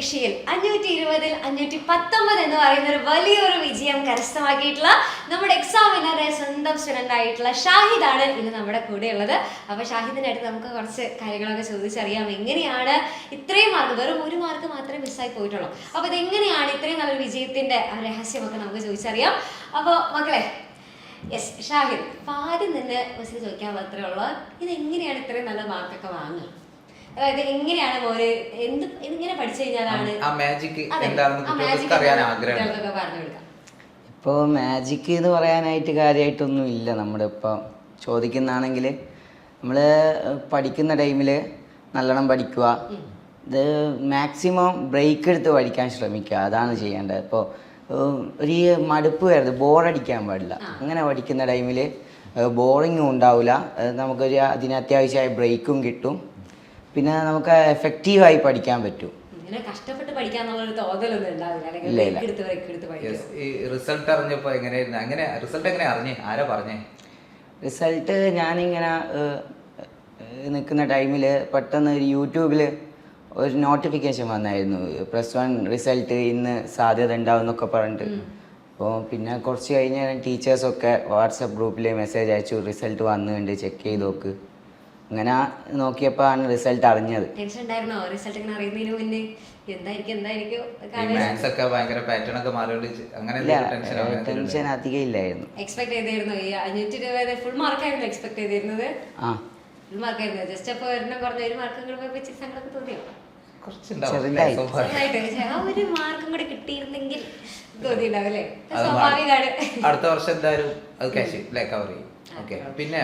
പരീക്ഷയിൽ 520-ൽ 519 എന്ന് പറയുന്ന ഒരു വലിയൊരു വിജയം കരസ്ഥമാക്കിയിട്ടുള്ള നമ്മുടെ എക്സാമിനറെ സ്വന്തം സ്റ്റുഡൻ്റ് ആയിട്ടുള്ള ഷാഹിദാണ് ഇന്ന് നമ്മുടെ കൂടെ ഉള്ളത്. അപ്പോൾ ഷാഹിദിനായിട്ട് നമുക്ക് കുറച്ച് കാര്യങ്ങളൊക്കെ ചോദിച്ചറിയാം. എങ്ങനെയാണ് ഇത്രയും മാർക്ക്, വെറും ഒരു മാർക്ക് മാത്രമേ മിസ്സായി പോയിട്ടുള്ളൂ, അപ്പോൾ ഇതെങ്ങനെയാണ് ഇത്രയും നല്ലൊരു വിജയത്തിൻ്റെ രഹസ്യമൊക്കെ നമുക്ക് ചോദിച്ചറിയാം. അപ്പോൾ മക്കളെ, യെസ് ഷാഹിദ്, ആദ്യം തന്നെ മിസ്സിന് ചോദിക്കാൻ മാത്രമേ ഉള്ളൂ, ഇതെങ്ങനെയാണ് ഇത്രയും നല്ല മാർക്കൊക്കെ വാങ്ങുക? അതായത് എങ്ങനെയാണ് മോര് ഇങ്ങനെ പഠിച്ചു കഴിഞ്ഞാലാണ് പറഞ്ഞു കൊടുക്കാം? ഇപ്പോൾ മാജിക് എന്ന് പറയാനായിട്ട് കാര്യമായിട്ടൊന്നും ഇല്ല. നമ്മുടെ ഇപ്പം ചോദിക്കുന്നതാണെങ്കിൽ നമ്മൾ പഠിക്കുന്ന ടൈമിൽ നല്ലോണം പഠിക്കുക, ഇത് മാക്സിമം ബ്രേക്ക് എടുത്ത് പഠിക്കാൻ ശ്രമിക്കുക, അതാണ് ചെയ്യേണ്ടത്. ഇപ്പോൾ ഒരു മടുപ്പ് വരരുത്, ബോറടിക്കാൻ പാടില്ല. അങ്ങനെ പഠിക്കുന്ന ടൈമിൽ ബോറിങ്ങും ഉണ്ടാവില്ല, നമുക്കൊരു അതിന് അത്യാവശ്യമായ ബ്രേക്കും കിട്ടും, പിന്നെ നമുക്ക് എഫക്റ്റീവായി പഠിക്കാൻ പറ്റും. റിസൾട്ട് ഞാനിങ്ങനെ നിൽക്കുന്ന ടൈമിൽ പെട്ടെന്ന് ഒരു യൂട്യൂബിൽ ഒരു നോട്ടിഫിക്കേഷൻ വന്നായിരുന്നു, +1 റിസൾട്ട് ഇന്ന് സാധ്യത ഉണ്ടാവും എന്നൊക്കെ പറഞ്ഞിട്ട്. അപ്പോൾ പിന്നെ കുറച്ച് കഴിഞ്ഞ് ടീച്ചേഴ്സൊക്കെ വാട്സപ്പ് ഗ്രൂപ്പിൽ മെസ്സേജ് അയച്ചു, റിസൾട്ട് വന്നിട്ടുണ്ട്, ചെക്ക് ചെയ്ത് നോക്ക്. അങ്ങനെ നോക്കിയപ്പോ ആണ് റിസൾട്ട് അറിഞ്ഞത്. ടെൻഷൻ അധികം ഇല്ലായിരുന്നു. അടുത്ത വർഷം എന്തായാലും അത് ക്യാഷ് കവർ ചെയ്യും. പിന്നെ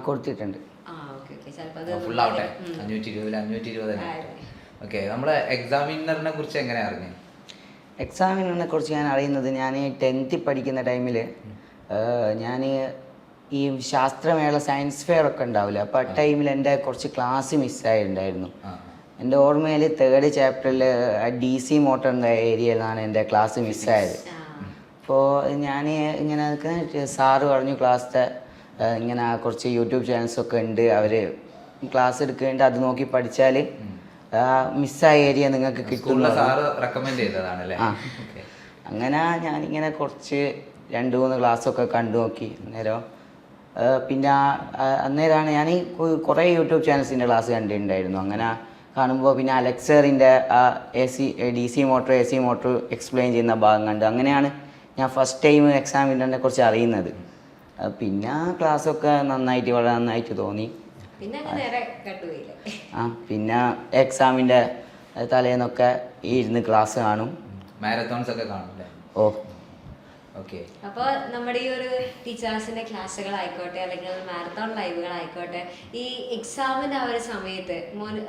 കൊടുത്തിട്ടുണ്ട്. ഫുള്ളാവട്ടെ, 520 ഓക്കെ. നമ്മളെ എക്സാമിനറിനെ കുറിച്ച് എങ്ങനെ അറിഞ്ഞു? എക്സാമിനറിനെ കുറിച്ച് ഞാൻ അറിയുന്നത്, ഞാൻ 10th പഠിക്കുന്ന ടൈമിൽ ഞാൻ ഈ ശാസ്ത്രമേള സയൻസ് ഫെയർ ഒക്കെ ഉണ്ടാവില്ല, അപ്പോൾ ആ ടൈമിൽ എൻ്റെ കുറച്ച് ക്ലാസ് മിസ്സായിട്ടുണ്ടായിരുന്നു. എൻ്റെ ഓർമ്മയിൽ 3rd ചാപ്റ്ററിൽ DC മോട്ടറിൻ്റെ ഏരിയയിലാണ് എൻ്റെ ക്ലാസ് മിസ്സായത്. അപ്പോൾ ഞാൻ ഇങ്ങനെ സാറ് പറഞ്ഞു, ക്ലാസ്സിലെ ഇങ്ങനെ കുറച്ച് യൂട്യൂബ് ചാനൽസൊക്കെ ഉണ്ട്, അവർ ക്ലാസ് എടുക്കുന്നുണ്ട്, അത് നോക്കി പഠിച്ചാൽ മിസ്സായ ഏരിയ നിങ്ങൾക്ക് കിട്ടും. അങ്ങനെ ഞാനിങ്ങനെ കുറച്ച് 2-3 ക്ലാസ്സൊക്കെ കണ്ടു നോക്കി. പിന്നെ അന്നേരമാണ് ഞാൻ കുറേ യൂട്യൂബ് ചാനൽസിൻ്റെ ക്ലാസ് കണ്ടിട്ടുണ്ടായിരുന്നു. അങ്ങനെ കാണുമ്പോൾ പിന്നെ അലക്സറിൻ്റെ DC motor AC motor explain ചെയ്യുന്ന ഭാഗം കണ്ടു. അങ്ങനെയാണ് ഞാൻ ഫസ്റ്റ് ടൈം എക്സാമിനെ കുറിച്ച് അറിയുന്നത്. പിന്നെ ക്ലാസ്സൊക്കെ വളരെ നന്നായിട്ട് തോന്നി. പിന്നെ എക്സാമിൻ്റെ തലേന്നൊക്കെ ഇരുന്ന് ക്ലാസ് കാണും, മാരത്തോൺസ് ഒക്കെ കാണും. ഓ ഓക്കെ. അപ്പോൾ നമ്മുടെ ഈ ഒരു ടീച്ചേഴ്സിന്റെ ക്ലാസ്സുകളായിക്കോട്ടെ അല്ലെങ്കിൽ മാരത്തോൺ ലൈവുകളായിക്കോട്ടെ, ഈ എക്സാമിന്റെ ആ ഒരു സമയത്ത്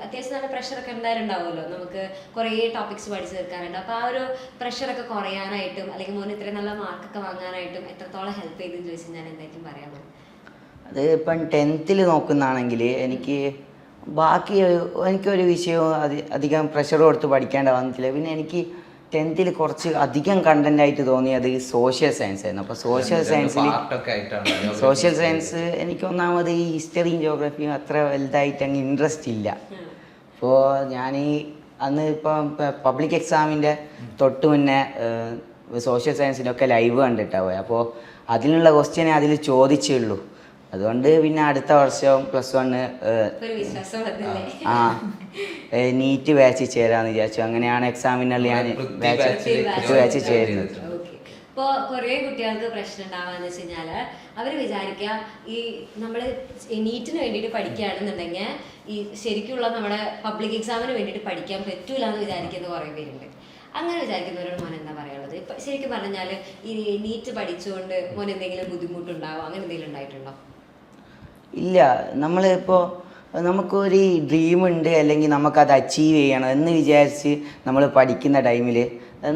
അത്യാവശ്യം നല്ല പ്രഷറൊക്കെ ഉണ്ടായിരുന്നുണ്ടാവുമല്ലോ, നമുക്ക് കുറേ ടോപ്പിക്സ് പഠിച്ചു തീർക്കാനുണ്ട്. അപ്പോൾ ആ ഒരു പ്രഷറൊക്കെ കുറയാനായിട്ടും അല്ലെങ്കിൽ മോന് ഇത്രയും നല്ല മാർക്കൊക്കെ വാങ്ങാനായിട്ടും എത്രത്തോളം ഹെൽപ്പ് ചെയ്തെന്ന് ചോദിച്ചാൽ ഞാൻ എന്തായിരിക്കും പറയാമോ? അത് ഇപ്പം 10th നോക്കുന്നതാണെങ്കിൽ എനിക്കൊരു വിഷയവും അധികം പ്രഷർ കൊടുത്ത് പഠിക്കേണ്ട വന്നിട്ടില്ല. പിന്നെ എനിക്ക് 10th കുറച്ച് അധികം കണ്ടന്റ് ആയിട്ട് തോന്നിയത് സോഷ്യൽ സയൻസ് ആയിരുന്നു. അപ്പോൾ സോഷ്യൽ സയൻസ് എനിക്ക് ഒന്നാമത് ഈ ഹിസ്റ്ററിയും ജോഗ്രഫിയും അത്ര വലുതായിട്ട് അങ്ങ് ഇൻട്രസ്റ്റ് ഇല്ല. അപ്പോൾ ഞാൻ അന്ന് ഇപ്പം പബ്ലിക് എക്സാമിൻ്റെ തൊട്ട് മുന്നേ സോഷ്യൽ സയൻസിലൊക്കെ ലൈവ് കണ്ടിട്ടാണ്, അപ്പോൾ അതിനുള്ള ക്വസ്റ്റ്യനെ അതിൽ ചോദിച്ചുള്ളൂ. അതുകൊണ്ട് പിന്നെ അടുത്ത വർഷം +1 നീറ്റ് ബാച്ചിൽ ചേരാന്ന് വിചാരിച്ചു. അങ്ങനെയാണ് എക്സാമിനറിൽ ഞാൻ ബാച്ചിൽ ചേരുന്നത്. ഇപ്പോൾ കുറേ കുട്ടികൾക്ക് പ്രശ്നം ഉണ്ടാവാന്ന് വെച്ച് കഴിഞ്ഞാൽ അവർ വിചാരിക്കുക ഈ നമ്മൾ നീറ്റിന് വേണ്ടിയിട്ട് പഠിക്കുകയാണെന്നുണ്ടെങ്കിൽ ഈ ശരിക്കുള്ള നമ്മുടെ പബ്ലിക് എക്സാമിന് വേണ്ടിയിട്ട് പഠിക്കാൻ പറ്റൂല എന്ന് വിചാരിക്കുന്ന കുറേ പേരുണ്ട്. അങ്ങനെ വിചാരിക്കുന്നവരോട് മോൻ എന്താ പറയാനുള്ളത്? ഇപ്പം ശരിക്കും പറഞ്ഞാൽ ഈ നീറ്റ് പഠിച്ചുകൊണ്ട് മോൻ എന്തെങ്കിലും ബുദ്ധിമുട്ടുണ്ടാവോ, അങ്ങനെ എന്തെങ്കിലും ഉണ്ടായിട്ടുണ്ടോ? ഇല്ല, നമ്മളിപ്പോൾ നമുക്കൊരു ഡ്രീമുണ്ട്, അല്ലെങ്കിൽ നമുക്കത് അച്ചീവ് ചെയ്യണം എന്ന് വിചാരിച്ച് നമ്മൾ പഠിക്കുന്ന ടൈമിൽ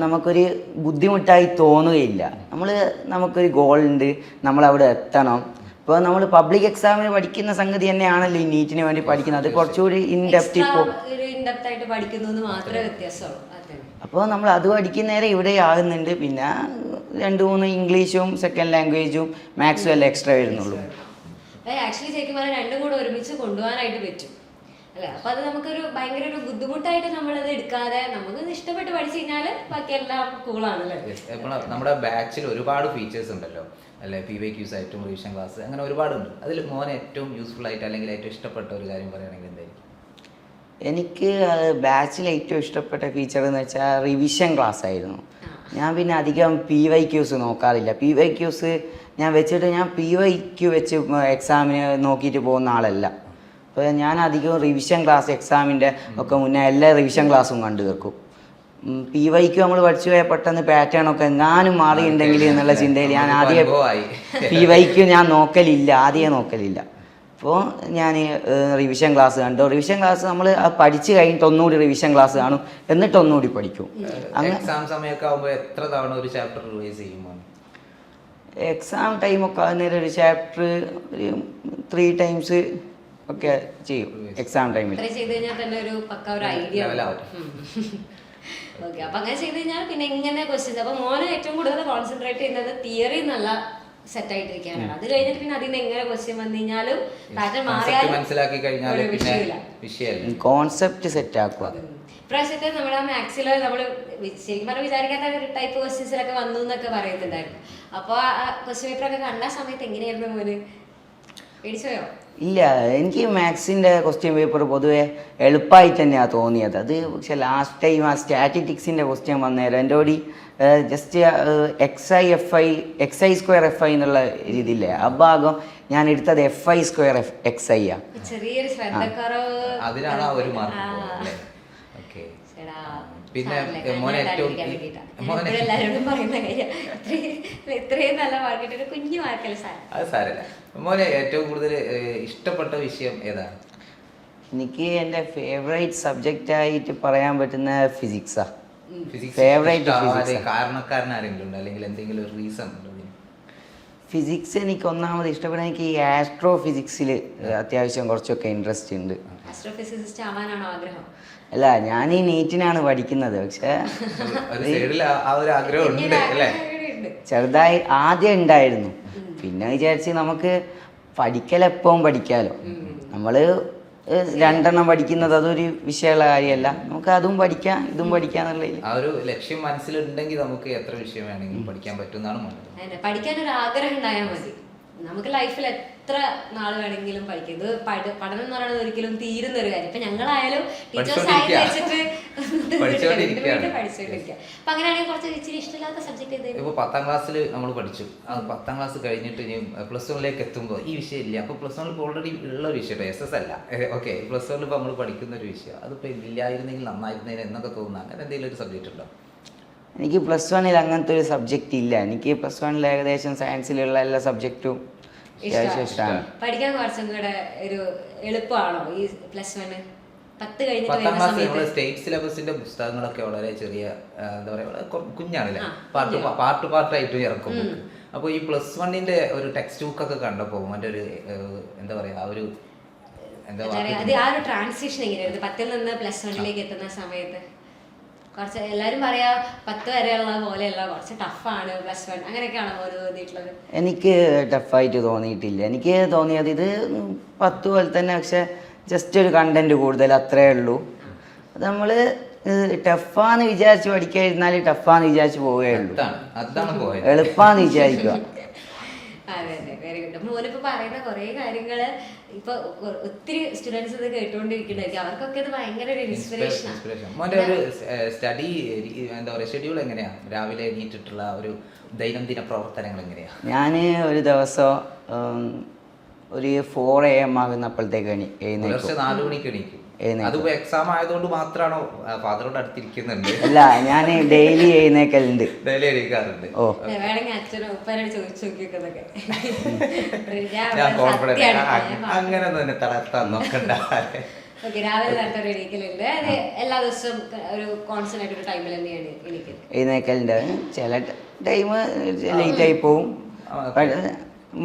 നമുക്കൊരു ബുദ്ധിമുട്ടായി തോന്നുകയില്ല. നമുക്കൊരു ഗോളുണ്ട്, നമ്മളവിടെ എത്തണം. ഇപ്പോൾ നമ്മൾ പബ്ലിക് എക്സാമിന് പഠിക്കുന്ന സംഗതി തന്നെയാണല്ലോ ഈ നീറ്റിന് വേണ്ടി പഠിക്കുന്നത്, അത് കുറച്ചുകൂടി ഇൻഡെപ്റ്റ് അപ്പോൾ നമ്മൾ അത് പഠിക്കുന്നേരം ഇവിടെ ആകുന്നുണ്ട്. പിന്നെ 2-3 ഇംഗ്ലീഷും സെക്കൻഡ് ലാംഗ്വേജും മാത്സും എല്ലാം എക്സ്ട്രാ വരുന്നുള്ളൂ. ആക്ച്വലി ശരിക്കും പറഞ്ഞാൽ രണ്ടും കൂടെ ഒരുമിച്ച് കൊണ്ടുപോകാനായിട്ട് പറ്റും. അല്ലെ? അപ്പൊ അത് നമുക്കൊരു ഭയങ്കര ഒരു ബുദ്ധിമുട്ടായിട്ട് നമ്മളത് എടുക്കാതെ നമുക്ക് ഇഷ്ടപ്പെട്ട് പഠിച്ചു കഴിഞ്ഞാൽ ബാക്കിയെല്ലാം കൂളാണല്ലേ. നമ്മുടെ ബാച്ചിൽ ഒരുപാട് ഫീച്ചേഴ്സ് ഉണ്ടല്ലോ അല്ലെ, PYQs ആയിട്ടും റിവിഷൻ ക്ലാസ് അങ്ങനെ ഒരുപാടുണ്ട്. അതിൽ മോനെ ഏറ്റവും യൂസ്ഫുൾ ആയിട്ട് അല്ലെങ്കിൽ ഏറ്റവും ഇഷ്ടപ്പെട്ട ഒരു കാര്യം പറയുകയാണെങ്കിൽ എന്തായിരിക്കും? എനിക്ക് ബാച്ചിൽ ഏറ്റവും ഇഷ്ടപ്പെട്ട ഫീച്ചർ എന്ന് വെച്ചാൽ റിവിഷൻ ക്ലാസ് ആയിരുന്നു. ഞാൻ പിന്നെ അധികം PYQs നോക്കാറില്ല. PYQs ഞാൻ വെച്ചിട്ട് ഞാൻ PYQ വെച്ച് എക്സാമിന് നോക്കിയിട്ട് പോകുന്ന ആളല്ല. അപ്പോൾ ഞാൻ അധികം റിവിഷൻ ക്ലാസ് എക്സാമിൻ്റെ ഒക്കെ മുന്നേ എല്ലാ റിവിഷൻ ക്ലാസ്സും കണ്ടു തീർക്കും. PYQ നമ്മൾ പഠിച്ചു പോയാൽ പെട്ടെന്ന് പാറ്റേൺ ഒക്കെ എങ്ങാനും മാറിയിട്ടുണ്ടെങ്കിൽ എന്നുള്ള ചിന്തയിൽ ഞാൻ ആദ്യം PYQ ഞാൻ നോക്കലില്ല, ആദ്യമേ നോക്കലില്ല. അപ്പോൾ ഞാൻ റിവിഷൻ ക്ലാസ് കണ്ടു. റിവിഷൻ ക്ലാസ് നമ്മൾ പഠിച്ചു കഴിഞ്ഞിട്ട് ഒന്നുകൂടി റിവിഷൻ ക്ലാസ് കാണും, എന്നിട്ട് ഒന്നുകൂടി പഠിക്കും. എക്സാം സമയമൊക്കെ ആകുമ്പോൾ എത്ര തവണ ഒരു ചാപ്റ്റർ റിവൈസ് ചെയ്യുമോ? എക്സാം ടൈമൊക്കെ ആകുന്നേരം ഒരു ചാപ്റ്റർ ഒരു 3 times ഒക്കെ ചെയ്യും എക്സാം ടൈമിൽ. ചെയ്ത് കഴിഞ്ഞാൽ തന്നെ ഒരു പക്ക ഒരു ഐഡിയ. ഓക്കെ, അപ്പൊ അങ്ങനെ ചെയ്ത് കഴിഞ്ഞാൽ പിന്നെ എങ്ങനെ ക്വസ്റ്റ്യൻസ്. അപ്പൊ മോനെ ഏറ്റവും കൂടുതൽ കോൺസെൻട്രേറ്റ് ചെയ്യുന്നത് തിയറി നല്ല സെറ്റ് ആയിട്ടിരിക്കാനാണ്. അത് കഴിഞ്ഞിട്ട് പിന്നെ അതിന് എങ്ങനെ ക്വസ്റ്റ്യൻ വന്നു കഴിഞ്ഞാലും പാറ്റേൺ മാറിയാലും മനസ്സിലാക്കി കഴിഞ്ഞാൽ കോൺസെപ്റ്റ് സെറ്റ് ആക്കുക. ഇപ്രാവശ്യത്തെ നമ്മുടെ മാത്സിൽ നമ്മൾ ശരിക്കും പറഞ്ഞാൽ വിചാരിക്കാത്ത ഒരു ടൈപ്പ് ക്വസ്റ്റ്യൻസിലൊക്കെ വന്നു എന്നൊക്കെ പറയുന്നുണ്ടായിരുന്നു. അപ്പോൾ ആ ക്വസ്റ്റ്യൻ പേപ്പറൊക്കെ കണ്ട സമയത്ത് എങ്ങനെയായിരുന്നു മോന്? പേടിച്ചോയോ? ഇല്ല, എനിക്ക് മാത്സിൻ്റെ ക്വസ്റ്റ്യൻ പേപ്പർ പൊതുവെ എളുപ്പമായിട്ട് തന്നെയാണ് തോന്നിയത്. അത് പക്ഷെ ലാസ്റ്റ് ടൈം ആ സ്റ്റാറ്റിറ്റിക്സിൻ്റെ ക്വസ്റ്റ്യൻ വന്നേരം എൻ്റെ കൂടി ജസ്റ്റ് XI² എന്നുള്ള രീതിയില്ലേ, ആ ഭാഗം ഞാൻ എടുത്തത് FI² XI ആ. ചെറിയൊരു ശ്രദ്ധക്കുറവ്. അതിനാണ് ആ ഒരു മാർക്ക്. പിന്നെ മോനെ എല്ലാവരോടും പറയുന്ന കാര്യം ഇത്രയും നല്ല മാർക്കിട്ട് ഒരു കുഞ്ഞു മാർക്കല്ല സാർ. അത് സാരല്ല. മോനെ ഏറ്റവും കൂടുതൽ ഇഷ്ടപ്പെട്ട വിഷയം ഏതാണ്? എനിക്ക് എൻ്റെ ഫേവറേറ്റ് സബ്ജക്റ്റ് ആയിട്ട് പറയാൻ പറ്റുന്ന ഫിസിക്സാ. കാരണക്കാരനാരെങ്കിലും അല്ലെങ്കിൽ എന്തെങ്കിലും ഒരു റീസൺ ഉണ്ടോ? ഫിസിക്സ് എനിക്ക് ഒന്നാമത് ഇഷ്ടപ്പെടുന്ന എനിക്ക് ഈ ആസ്ട്രോ ഫിസിക്സിൽ അത്യാവശ്യം കുറച്ചൊക്കെ ഇൻട്രസ്റ്റ് ഉണ്ട്. ആസ്ട്രോഫിസിസിസ്റ്റ് ആവാനാണോ ആഗ്രഹം? അല്ല, ഞാൻ ഈ നീറ്റിനാണ് പഠിക്കുന്നത്. പക്ഷെ ചെറുതായി ആദ്യം ഉണ്ടായിരുന്നു. പിന്നെ വിചാരിച്ച് നമുക്ക് പഠിക്കലെപ്പോഴും പഠിക്കാലോ. നമ്മള് 2 എണ്ണം പഠിക്കുന്നത് അതൊരു വിഷയമുള്ള കാര്യമല്ല. നമുക്ക് അതും പഠിക്കാം ഇതും പഠിക്കാന്നുള്ള ആ ഒരു ലക്ഷ്യം മനസ്സിലുണ്ടെങ്കിൽ നമുക്ക് എത്ര വിഷയം വേണമെങ്കിലും പഠിക്കാൻ പറ്റുന്നതാണ്. പഠിക്കാനൊരു ആഗ്രഹം ഉണ്ടായാൽ മതി. നമുക്ക് ലൈഫിൽ എത്ര നാൾ വേണമെങ്കിലും പഠിക്കാം. ഇത് പഠനം എന്ന് പറയുന്നത് ഒരിക്കലും തീരുന്ന ഒരു കാര്യം. ഇപ്പൊ ഞങ്ങളായാലും ടീച്ചേഴ്സ് ആയിട്ട് വെച്ചിട്ട് പഠിച്ചുകൊണ്ടിരിക്കുക. അപ്പൊ അങ്ങനെയാണെങ്കിൽ കുറച്ച് ഇച്ചിരി ഇഷ്ടമില്ലാത്ത സബ്ജക്ട് ഏതായിരുന്നു? ഇപ്പൊ 10ാം ക്ലാസ്സിൽ നമ്മൾ പഠിച്ചു. 10ാം ക്ലാസ് കഴിഞ്ഞിട്ട് ഇനി +1 എത്തുമ്പോൾ ഈ വിഷയം ഇല്ല. അപ്പൊ +1 ഓൾറെഡി ഉള്ള വിഷയം SS അല്ല. ഓക്കെ, +1 ഇപ്പൊ നമ്മൾ പഠിക്കുന്ന ഒരു വിഷയം അതിപ്പോ ഇല്ലായിരുന്നെങ്കിൽ നന്നായിരുന്നേനെ എന്നൊക്കെ തോന്നുന്ന അങ്ങനെ എന്തെങ്കിലും ഒരു സബ്ജക്ട് ഉണ്ടോ? എനിക്ക് +1 അങ്ങനത്തെ ഒരു സബ്ജക്റ്റ് ഇല്ല. എനിക്ക് +1 ഏകദേശം സയൻസിലുള്ള എല്ലാ സബ്ജക്റ്റും ഇഷ്ടമാണ്. പഠിക്കാൻ കുറച്ചും കൂടെ ഒരു എളുപ്പമാണോ ഈ +1? 10 കഴിഞ്ഞിട്ട് 10ാം ക്ലാസ് നമ്മുടെ സ്റ്റേറ്റ് സിലബസിന്റെ പുസ്തകങ്ങളൊക്കെ വളരെ ചെറിയ എന്താ പറയാ കുഞ്ഞാണല്ലേ, പാർട്ടായിട്ട് ഇറക്കും. അപ്പോൾ ഈ +1ന്റെ ഒരു ടെക്സ്റ്റ് ബുക്ക് ഒക്കെ കണ്ടപ്പോൾ മറ്റേ ഒരു എന്താ പറയാ ആ ഒരു ട്രാൻസിഷൻ എങ്ങനെയായിരുന്നു 10ൽ നിന്ന് +1ലേക്ക് എത്തുന്ന സമയത്ത്? കുറച്ച് എല്ലാവരും പറയാ 10 വരെയുള്ള പോലെയല്ല, കുറച്ച് ടഫാണ് +1, അങ്ങനെയൊക്കെയാണോ ഓരോ തോന്നിയിട്ടുള്ളത്? എനിക്ക് ടഫായിട്ട് തോന്നിയിട്ടില്ല. എനിക്ക് തോന്നിയത് ഇത് 10 പോലെ തന്നെ, പക്ഷെ ജസ്റ്റ് ഒരു കണ്ടന്റ് കൂടുതൽ, അത്രേ ഉള്ളൂ. അത് നമ്മൾ ടഫാന്ന് വിചാരിച്ച് പഠിക്കാതിരുന്നാൽ ടഫാന്ന് വിചാരിച്ച് പോവുകയുള്ളൂ. എളുപ്പാന്ന് വിചാരിക്കുക. അതെ അതെ, വെരി ഗുഡ്. മോനിപ്പോ പറയുന്ന കുറെ കാര്യങ്ങള് ഇപ്പൊ ഒത്തിരി സ്റ്റുഡൻസ് ഇത് കേട്ടുകൊണ്ടിരിക്കുന്നുണ്ടായിരിക്കും. അവർക്കൊക്കെ ഇത് ഭയങ്കര ഒരു ഇൻസ്പിറേഷനാണ്. മോന്റെ ഒരു സ്റ്റഡി എന്താ പറയാ ഷെഡ്യൂൾ എങ്ങനെയാ? രാവിലെ എണീറ്റിട്ടുള്ള ഒരു ദൈനംദിന പ്രവർത്തനങ്ങൾ എങ്ങനെയാ? ഞാൻ ഒരു ദിവസം ഒരു 4 AM ആകുന്നപ്പോഴത്തേക്ക് എഴുന്നേൽക്കും. 4 മണിക്ക് എണീക്കും. അതിപ്പോ എക്സാം ആയതുകൊണ്ട് മാത്രമാണോ ഫാദറോട് അടുത്തിരിക്കുന്നുണ്ട്? അല്ല, ഞാൻ ഡെയിലി എഴുന്നേക്കലുണ്ട്. ഡെയിലി എണീക്കാറുണ്ട്. ഓ, വേണമെങ്കിൽ അച്ഛനും ഉപ്പനോട് ചോദിച്ചു നോക്കിയൊക്കെ. ഞാൻ കോൺഫിഡന്റ് അങ്ങനെ തന്നെ തളർത്താൻ നോക്കണ്ട. ഓക്കെ, രാവിലെ നേരത്തെ ഒരു എണീക്കലുണ്ട്. അത് എല്ലാ ദിവസവും ഒരു കോൺസ്റ്റന്റ് ആയിട്ട് ഒരു ടൈമിൽ തന്നെയാണ് എഴുന്നേക്കലുണ്ട്. ചില ടൈം ലേറ്റ് ആയി പോവും.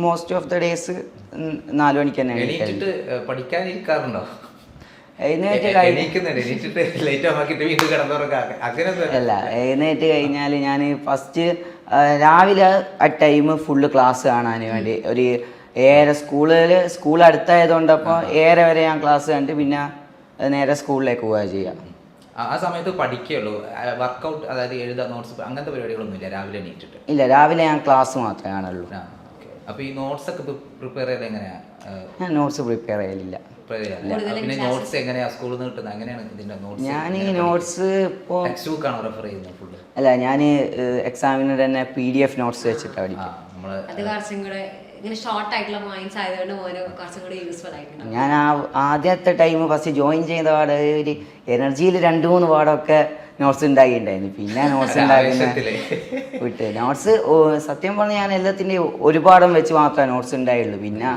മോസ്റ്റ് ഓഫ് ദ ഡേയ്സ് 4 മണിക്ക് തന്നെ എണീറ്റിട്ട് പഠിക്കാനിരിക്കാറുണ്ടോ? എഴുന്നേറ്റ് അല്ല, എഴുന്നേറ്റ് കഴിഞ്ഞാൽ ഞാൻ ഫസ്റ്റ് രാവിലെ ആ ടൈം ഫുള്ള് ക്ലാസ് കാണാൻ വേണ്ടി ഒരു 7:30 സ്കൂൾ അടുത്തായതുകൊണ്ട് അപ്പോൾ 7:30 വരെ ഞാൻ ക്ലാസ് കണ്ട് പിന്നെ നേരെ സ്കൂളിലേക്ക് പോവുക ചെയ്യുക. ആ സമയത്ത് പഠിക്കുകയുള്ളൂ, വർക്കൗട്ട് അതായത് എഴുതാ നോട്ട്സ് അങ്ങനത്തെ പരിപാടികളൊന്നും ഇല്ല രാവിലെ എണീറ്റിട്ട്? ഇല്ല, രാവിലെ ഞാൻ ക്ലാസ് മാത്രമേ കാണുള്ളൂ. അപ്പോൾ ഈ നോട്ട്സ് ഒക്കെ പ്രിപ്പയർ ചെയ്ത് എങ്ങനെയാണ്? ഞാൻ നോട്ട്സ് പ്രിപ്പയർ ചെയ്യലില്ല. പിന്നെ നോട്ട്സ് എങ്ങനെയാ സ്കൂളിൽ നിന്ന് കിട്ടുന്നത്? അങ്ങനെയാണ് ഇതിന്റെ നോട്ട്സ്? ഞാൻ ഈ നോട്ട്സ് ഇപ്പോൾ ടെക്സ്റ്റ് ബുക്ക് ആണോ റെഫർ ചെയ്യുന്നത് ഫുള്ള്? അല്ല, ഞാൻ എക്സാമിന് തന്നെ PDF നോട്ട്സ് വെച്ചിട്ടാണ് പഠിക്കുക. അത് കുറച്ചും കൂടെ ഇങ്ങനെ ഷോർട്ട് ആയിട്ടുള്ള പോയിന്റ്സ് ആയതുകൊണ്ട് മോന് കുറച്ചും കൂടി യൂസ്ഫുൾ ആയിട്ടുണ്ട്. ഞാൻ ആദ്യത്തെ ടൈം ഫസ്റ്റ് ജോയിൻ ചെയ്ത പാട് ഒരു എനർജിയിൽ 2-3 പാടൊക്കെ നോട്ട്സ് ഉണ്ടാക്കിയിട്ടുണ്ടായിരുന്നു. പിന്നെ നോട്ട്സ് ഉണ്ടാക്കുന്ന വിട്ട് നോട്ട്സ് സത്യം പറഞ്ഞാൽ ഞാൻ എല്ലാത്തിൻ്റെയും ഒരു പാഠം വെച്ച് മാത്രമേ നോട്ട്സ് ഉണ്ടായുള്ളൂ. പിന്നെ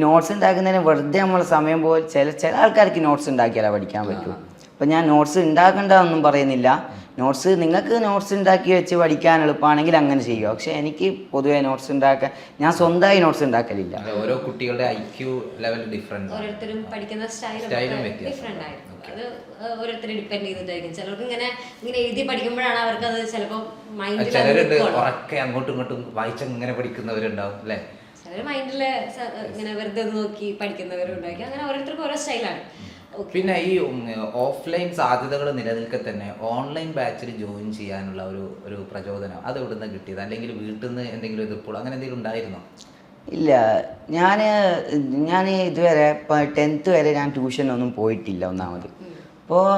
നോട്ട്സ് ഉണ്ടാക്കുന്നതിന് വെറുതെ നമ്മൾ സമയം പോലെ ചില ആൾക്കാർക്ക് നോട്ട്സ് ഉണ്ടാക്കിയാലേ പഠിക്കാൻ പറ്റൂ. അപ്പം ഞാൻ നോട്ട്സ് ഉണ്ടാക്കേണ്ടതൊന്നും പറയുന്നില്ല. നോട്ട്സ് നിങ്ങൾക്ക് നോട്ട്സ് ഉണ്ടാക്കി വെച്ച് പഠിക്കാൻ എളുപ്പമാണെങ്കിൽ അങ്ങനെ ചെയ്യുക. പക്ഷെ എനിക്ക് പൊതുവെ നോട്ട്സ് ഉണ്ടാക്കാൻ ഞാൻ സ്വന്തമായി നോട്ട്സ് ഉണ്ടാക്കലില്ല. ഓരോ കുട്ടികളുടെ IQ ലെവൽ ഡിഫറെന്റ്, ഓരോരുത്തരും പഠിക്കുന്ന സ്റ്റൈലും ഡിഫറെന്റ് ആയിരിക്കും. അത് ഓരോരുത്തരെ ഡിപ്പെൻഡ് ചെയ്തിട്ടായിരിക്കും. ചിലർക്ക് ഇങ്ങനെ എഴുതി പഠിക്കുമ്പോഴാണ് അവർക്ക് അത് ചിലപ്പോൾ മൈൻഡിൽ ചിലരുണ്ട് ഉറക്കെ അങ്ങോട്ടും ഇങ്ങോട്ടും വായിച്ചങ്ങനെ പഠിക്കുന്നവരുണ്ടാവും അല്ലേ? ചിലർ മൈൻഡിൽ ഇങ്ങനെ വെറുതെ നോക്കി പഠിക്കുന്നവരുണ്ടായിരിക്കും. അങ്ങനെ ഓരോരുത്തർക്കും ഓരോ സ്റ്റൈലാണ്. പിന്നെ ഈ ഓഫ്ലൈൻ സാധ്യതകൾ നിലനിൽക്കെ തന്നെ ഓൺലൈൻ ബാച്ചിൽ ജോയിൻ ചെയ്യാനുള്ള ഒരു പ്രചോദനം അത് എവിടെ നിന്ന് കിട്ടിയത്? അല്ലെങ്കിൽ വീട്ടിൽ നിന്ന് എന്തെങ്കിലും എതിർപ്പുകൾ അങ്ങനെ എന്തെങ്കിലും ഉണ്ടായിരുന്നോ? ഇല്ല, ഞാൻ ഇതുവരെ 10th വരെ ഞാൻ ട്യൂഷനൊന്നും പോയിട്ടില്ല ഒന്നാമത്. അപ്പോൾ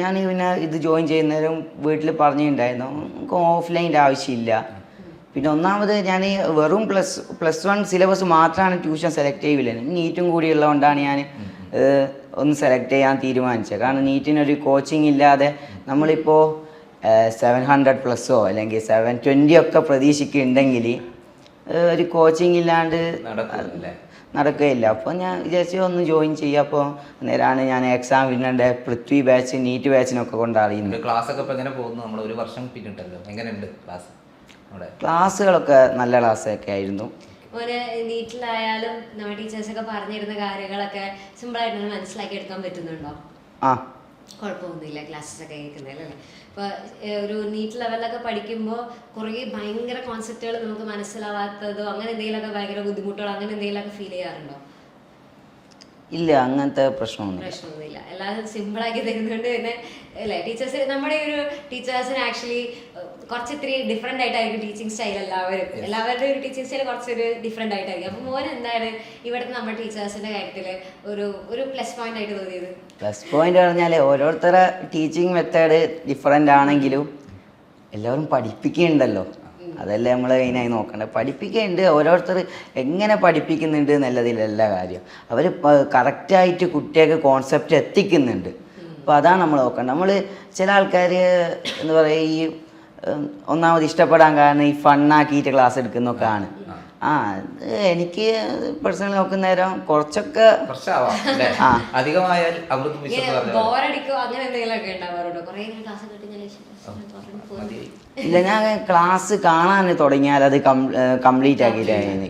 ഞാൻ പിന്നെ ഇത് ജോയിൻ ചെയ്യുന്നതിനും വീട്ടിൽ പറഞ്ഞിട്ടുണ്ടായിരുന്നു നമുക്ക് ഓഫ്ലൈൻ്റെ ആവശ്യമില്ല. പിന്നെ ഒന്നാമത് ഞാൻ വെറും +1 സിലബസ് മാത്രമാണ് ട്യൂഷൻ സെലക്ട് ചെയ്യില്ല. നീറ്റും കൂടി ഉള്ളതുകൊണ്ടാണ് ഞാൻ ഒന്ന് സെലക്ട് ചെയ്യാൻ തീരുമാനിച്ചത്. കാരണം നീറ്റിനൊരു കോച്ചിങ് ഇല്ലാതെ നമ്മളിപ്പോൾ 700+ അല്ലെങ്കിൽ 720 ഒക്കെ പ്രതീക്ഷിക്കുന്നുണ്ടെങ്കിൽ ഒരു കോച്ചിങ് ഇല്ലാണ്ട് നടക്കുകയില്ല. അപ്പോൾ ഞാൻ വിചാരിച്ചു ഒന്ന് ജോയിൻ ചെയ്യുക. അപ്പോൾ നേരാണ് ഞാൻ എക്സാം വിന്നറിൻ്റെ പൃഥ്വി ബാച്ച് നീറ്റ് ബാച്ചിനൊക്കെ കൊണ്ടറിയുന്നത്. ക്ലാസ്സൊക്കെ ഇപ്പോൾ എങ്ങനെ പോകുന്നു? നമ്മൾ ഒരു വർഷം പിന്നിട്ടല്ലോ, എങ്ങനെയുണ്ട് ക്ലാസ്? ക്ലാസ്സുകളൊക്കെ നല്ല ക്ലാസ്സൊക്കെ ആയിരുന്നു. ഒരു നീറ്റിലായാലും നമ്മുടെ ടീച്ചേഴ്സൊക്കെ പറഞ്ഞിരുന്ന കാര്യങ്ങളൊക്കെ സിമ്പിളായിട്ട് മനസ്സിലാക്കി എടുക്കാൻ പറ്റുന്നുണ്ടോ? കുഴപ്പമൊന്നുമില്ല ക്ലാസ്സസ് ഒക്കെ കേൾക്കുന്നതിലല്ലേ? ഇപ്പോൾ ഒരു നീറ്റ് ലെവലിലൊക്കെ പഠിക്കുമ്പോൾ കുറേ ഭയങ്കര കോൺസെപ്റ്റുകൾ നമുക്ക് മനസ്സിലാവാത്തതോ അങ്ങനെ എന്തെങ്കിലുമൊക്കെ ഭയങ്കര ബുദ്ധിമുട്ടുകളോ അങ്ങനെ എന്തെങ്കിലുമൊക്കെ ഫീൽ ചെയ്യാറുണ്ടോ? ഇല്ല, അങ്ങനത്തെ പ്രശ്നമൊന്നുമില്ല. എല്ലാവരും സിമ്പിളാക്കി തരുന്നുണ്ട്. പിന്നെ അല്ലേ ടീച്ചേഴ്സ്, നമ്മുടെ ഒരു ടീച്ചേഴ്സിന് ആക്ച്വലി കുറച്ച് ഇത്തിരി ഡിഫറെൻ്റ് ആയിട്ടായിരിക്കും ടീച്ചിങ് സ്റ്റൈൽ. എല്ലാവരുടെ ഒരു ടീച്ചിങ് സ്റ്റൈൽ കുറച്ചൊരു ഡിഫറെൻ്റ് ആയിട്ടായിരിക്കും. അപ്പോൾ മോൻ എന്താണ് ഇവിടുത്തെ നമ്മുടെ ടീച്ചേഴ്സിൻ്റെ കാര്യത്തിൽ ഒരു പ്ലസ് പോയിന്റ് ആയിട്ട് തോന്നിയത്? പ്ലസ് പോയിന്റ് പറഞ്ഞാൽ ഓരോരുത്തരുടെ ടീച്ചിങ് മെത്തേഡ് ഡിഫറെൻ്റ് ആണെങ്കിലും എല്ലാവരും പഠിപ്പിക്കുന്നുണ്ടല്ലോ, അതല്ലേ നമ്മൾ മെയിനായി നോക്കേണ്ടത്. പഠിപ്പിക്കുന്നുണ്ട്, ഓരോരുത്തർ എങ്ങനെ പഠിപ്പിക്കുന്നുണ്ട് എന്നുള്ളതിലല്ല കാര്യം. അവർ കറക്റ്റായിട്ട് കുട്ടികൾക്ക് കോൺസെപ്റ്റ് എത്തിക്കുന്നുണ്ട്. അപ്പോൾ അതാണ് നമ്മൾ നോക്കേണ്ടത്. നമ്മൾ ചില ആൾക്കാർ എന്താ പറയുക, ഈ ഒന്നാമത് ഇഷ്ടപ്പെടാൻ കാരണം ഈ ഫണ്ണാക്കിയിട്ട് ക്ലാസ് എടുക്കുന്നൊക്കെയാണ്. എനിക്ക് പേഴ്സണലി നോക്കുന്ന നേരം കുറച്ചൊക്കെ ഇല്ല, ഞാൻ ക്ലാസ് കാണാൻ തുടങ്ങിയാൽ അത് കംപ്ലീറ്റ് ആക്കിയിട്ടാണ്.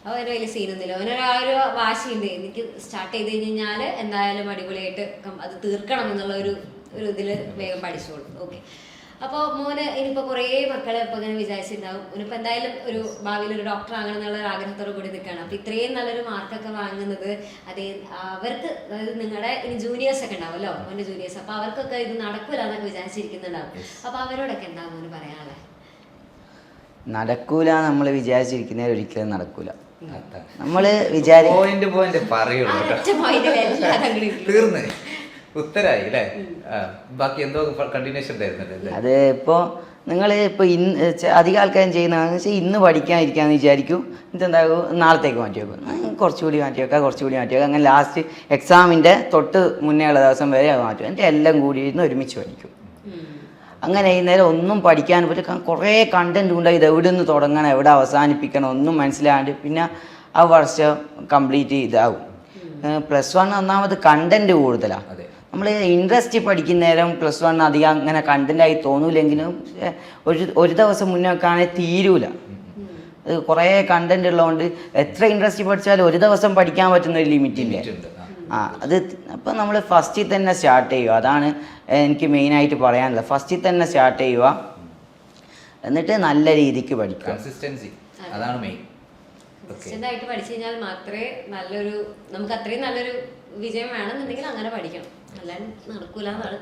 അവന് വലിയ സീനൊന്നുമില്ല. അവനൊരു വാശിയുണ്ട്, എനിക്ക് സ്റ്റാർട്ട് ചെയ്ത് കഴിഞ്ഞാൽ എന്തായാലും അടിപൊളിയായിട്ട് അത് തീർക്കണം എന്നുള്ള ഒരു ഇതിൽ വേഗം പഠിച്ചോളൂ. ഓക്കെ, അപ്പോൾ മോന് ഇനിയിപ്പോൾ കുറേ മക്കളെ ഇപ്പോൾ ഇങ്ങനെ വിചാരിച്ചിട്ടുണ്ടാവും. ഇനിയിപ്പോൾ എന്തായാലും ഒരു ഭാവിയിൽ ഒരു ഡോക്ടർ ആകണം എന്നുള്ള ഒരു ആഗ്രഹത്തോട് കൂടി നിൽക്കുകയാണ്. അപ്പോൾ ഇത്രയും നല്ലൊരു മാർക്കൊക്കെ വാങ്ങുന്നത് അവർക്ക്, അതായത് നിങ്ങളുടെ ഇനി ജൂനിയേഴ്സ് ഒക്കെ ഉണ്ടാവുമല്ലോ, മോൻ്റെ ജൂനിയേഴ്സ്, അപ്പോൾ അവർക്കൊക്കെ ഇത് നടക്കൂല എന്നൊക്കെ വിചാരിച്ചിരിക്കുന്നുണ്ടാവും. അപ്പോൾ അവരോടൊക്കെ എന്താ മോന് പറയാനുള്ളത്? നടക്കൂല നമ്മൾ വിചാരിച്ചിരിക്കുന്നതിൽ ഒരിക്കലും നടക്കൂല. നമ്മൾ തീർന്ന് ഉത്തരായി അല്ലേ? ബാക്കി എന്തോ കണ്ടിന്യൂഷൻ ഉണ്ടായിരുന്നല്ലേ? അത് ഇപ്പോൾ നിങ്ങൾ ഇപ്പോൾ അധികം ആൾക്കാരും ചെയ്യുന്നതെന്ന് വെച്ചാൽ ഇന്ന് പഠിക്കാനിരിക്കാന്ന് വിചാരിക്കും, ഇതെന്താകും നാളത്തേക്ക് മാറ്റി വെക്കും, കുറച്ചുകൂടി മാറ്റി വെക്കുക, അങ്ങനെ ലാസ്റ്റ് എക്സാമിൻ്റെ തൊട്ട് മുന്നേ ഉള്ള ദിവസം വരെ അത് മാറ്റി വെക്കും. എന്നിട്ട് എല്ലാം കൂടി ഇരുന്ന് ഒരുമിച്ച് പഠിക്കും. അങ്ങനെ നേരം ഒന്നും പഠിക്കാൻ പറ്റും. കുറേ കണ്ടൻറ് ഉണ്ട്, ഇത് എവിടെ നിന്ന് തുടങ്ങണം എവിടെ അവസാനിപ്പിക്കണം ഒന്നും മനസ്സിലാണ്ട് പിന്നെ ആ വർഷം കംപ്ലീറ്റ് ഇതാവും. +1 ഒന്നാമത് കണ്ടൻറ് കൂടുതലാണ്. നമ്മൾ ഇൻട്രസ്റ്റ് പഠിക്കുന്ന നേരം +1 അധികം അങ്ങനെ കണ്ടൻറ്റായി തോന്നൂലെങ്കിലും ഒരു ദിവസം മുന്നേ ഒക്കെ ആണെങ്കിൽ തീരൂല. കുറേ കണ്ടൻറ് ഉള്ളതുകൊണ്ട് എത്ര ഇൻട്രസ്റ്റ് പഠിച്ചാലും ഒരു ദിവസം പഠിക്കാൻ പറ്റുന്ന ഒരു ലിമിറ്റില്ലേ. അത് അപ്പം നമ്മൾ ഫസ്റ്റിൽ തന്നെ സ്റ്റാർട്ട് ചെയ്യുക. അതാണ് എനിക്ക് മെയിനായിട്ട് പറയാനുള്ളത്. ഫസ്റ്റിൽ തന്നെ സ്റ്റാർട്ട് ചെയ്യുക, എന്നിട്ട് നല്ല രീതിക്ക് പഠിക്കുക. കൺസിസ്റ്റൻസി അതാണ് മെയിൻ. കൺസിസ്റ്റൻ്റ് ആയിട്ട് പഠിച്ചു കഴിഞ്ഞാൽ മാത്രമേ നമുക്ക് അത്രയും നല്ലൊരു വിജയം വേണമെന്നുണ്ടെങ്കിൽ അങ്ങനെ പഠിക്കണം, അല്ലാണ്ട് നടക്കൂല എന്നാണ്.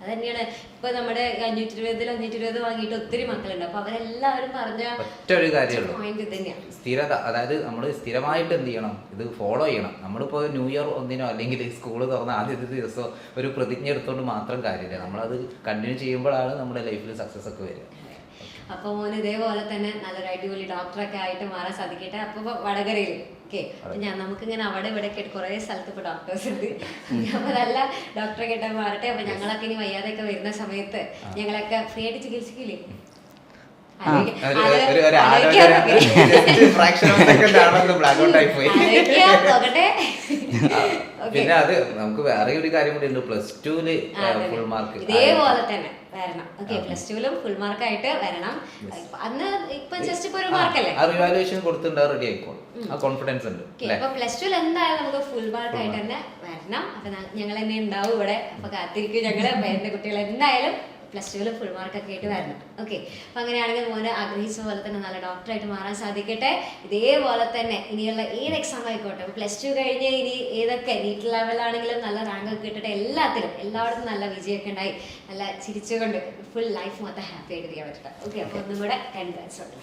അത് തന്നെയാണ് ഇപ്പൊ നമ്മുടെ 520 വാങ്ങിയിട്ട് ഒത്തിരി മക്കളുണ്ട്. അപ്പൊ അവരെല്ലാവരും പറഞ്ഞ ഒറ്റ ഒരു കാര്യമുള്ളൂ, പോയിന്റ് ഇത് തന്നെയാണ്, സ്ഥിരത. അതായത് നമ്മൾ സ്ഥിരമായിട്ട് എന്ത് ചെയ്യണം, ഇത് ഫോളോ ചെയ്യണം. നമ്മളിപ്പോൾ ന്യൂ ഇയർ ഒന്നിനോ അല്ലെങ്കിൽ സ്കൂള് തുറന്ന ആദ്യത്തെ ദിവസമോ ഒരു പ്രതിജ്ഞ എടുത്തുകൊണ്ട് മാത്രം കാര്യമില്ല, നമ്മളത് കണ്ടിന്യൂ ചെയ്യുമ്പോഴാണ് നമ്മുടെ ലൈഫിൽ സക്സസ് ഒക്കെ വരിക. അപ്പൊ മോന് ഇതേപോലെ തന്നെ നല്ലൊരു അടിപൊളി ഡോക്ടറൊക്കെ ആയിട്ട് മാറാൻ സാധിക്കട്ടെ. അപ്പൊ വടകരയിൽ ഓക്കെ, നമുക്കിങ്ങനെ അവിടെ ഇവിടെ ഒക്കെ കുറെ സ്ഥലത്ത് ഇപ്പൊ ഡോക്ടേഴ്സ് ഉണ്ട്. അപ്പൊ നല്ല ഡോക്ടറെ ആയിട്ട് മാറട്ടെ. അപ്പൊ ഞങ്ങളൊക്കെ ഇനി വയ്യാതെയൊക്കെ വരുന്ന സമയത്ത് ഞങ്ങളൊക്കെ ഫ്രീ ആയിട്ട് ചികിത്സിക്കില്ലേ? പിന്നെ അത് നമുക്ക് വേറെ ഒരു കാര്യം കൂടി ഉണ്ട്, +2 ഫുൾ മാർക്ക് ഇതേപോലെ തന്നെ വരണം. ഓക്കെ, +2 ഫുൾ മാർക്ക് ആയിട്ട് വരണം. അന്ന് ഇപ്പൊ ജസ്റ്റ് ഇപ്പൊ ഒരു മാർക്കല്ലേ, റിവാലുവേഷൻ കൊടുത്തിട്ടുണ്ട്, റെഡി ആയിക്കോളും, ആ കോൺഫിഡൻസ് ഉണ്ട്. അപ്പൊ +2 എന്തായാലും നമുക്ക് ഫുൾ മാർക്ക് ആയിട്ട് തന്നെ വരണം. അപ്പൊ ഞങ്ങൾ തന്നെ ഉണ്ടാവും ഇവിടെ. അപ്പൊ കാത്തിരിക്കും ഞങ്ങള്. അപ്പൊ എന്റെ കുട്ടികൾ എന്തായാലും +2 ഫുൾ മാർക്ക് ഒക്കെ ആയിട്ട് വരണം. ഓക്കെ, അപ്പൊ അങ്ങനെയാണെങ്കിൽ മോന് ആഗ്രഹിച്ച പോലെ തന്നെ നല്ല ഡോക്ടറായിട്ട് മാറാൻ സാധിക്കട്ടെ. ഇതേപോലെ തന്നെ ഇനിയുള്ള ഏത് എക്സാം ആയിക്കോട്ടെ, +2 കഴിഞ്ഞ് ഇനി ഏതൊക്കെ നീറ്റ് ലെവലാണെങ്കിലും നല്ല റാങ്ക് ഒക്കെ കിട്ടട്ടെ. എല്ലായിടത്തും നല്ല വിജയമൊക്കെ ഉണ്ടായി നല്ല ചിരിച്ചുകൊണ്ട് ഫുൾ ലൈഫ് മൊത്തം ഹാപ്പി ആയിട്ട് ഇരിക്കാൻ പറ്റട്ടെ. ഓക്കെ, അപ്പൊ ഒന്നും കൂടെ കൺഗ്രാറ്റ്സ് ഉണ്ട്.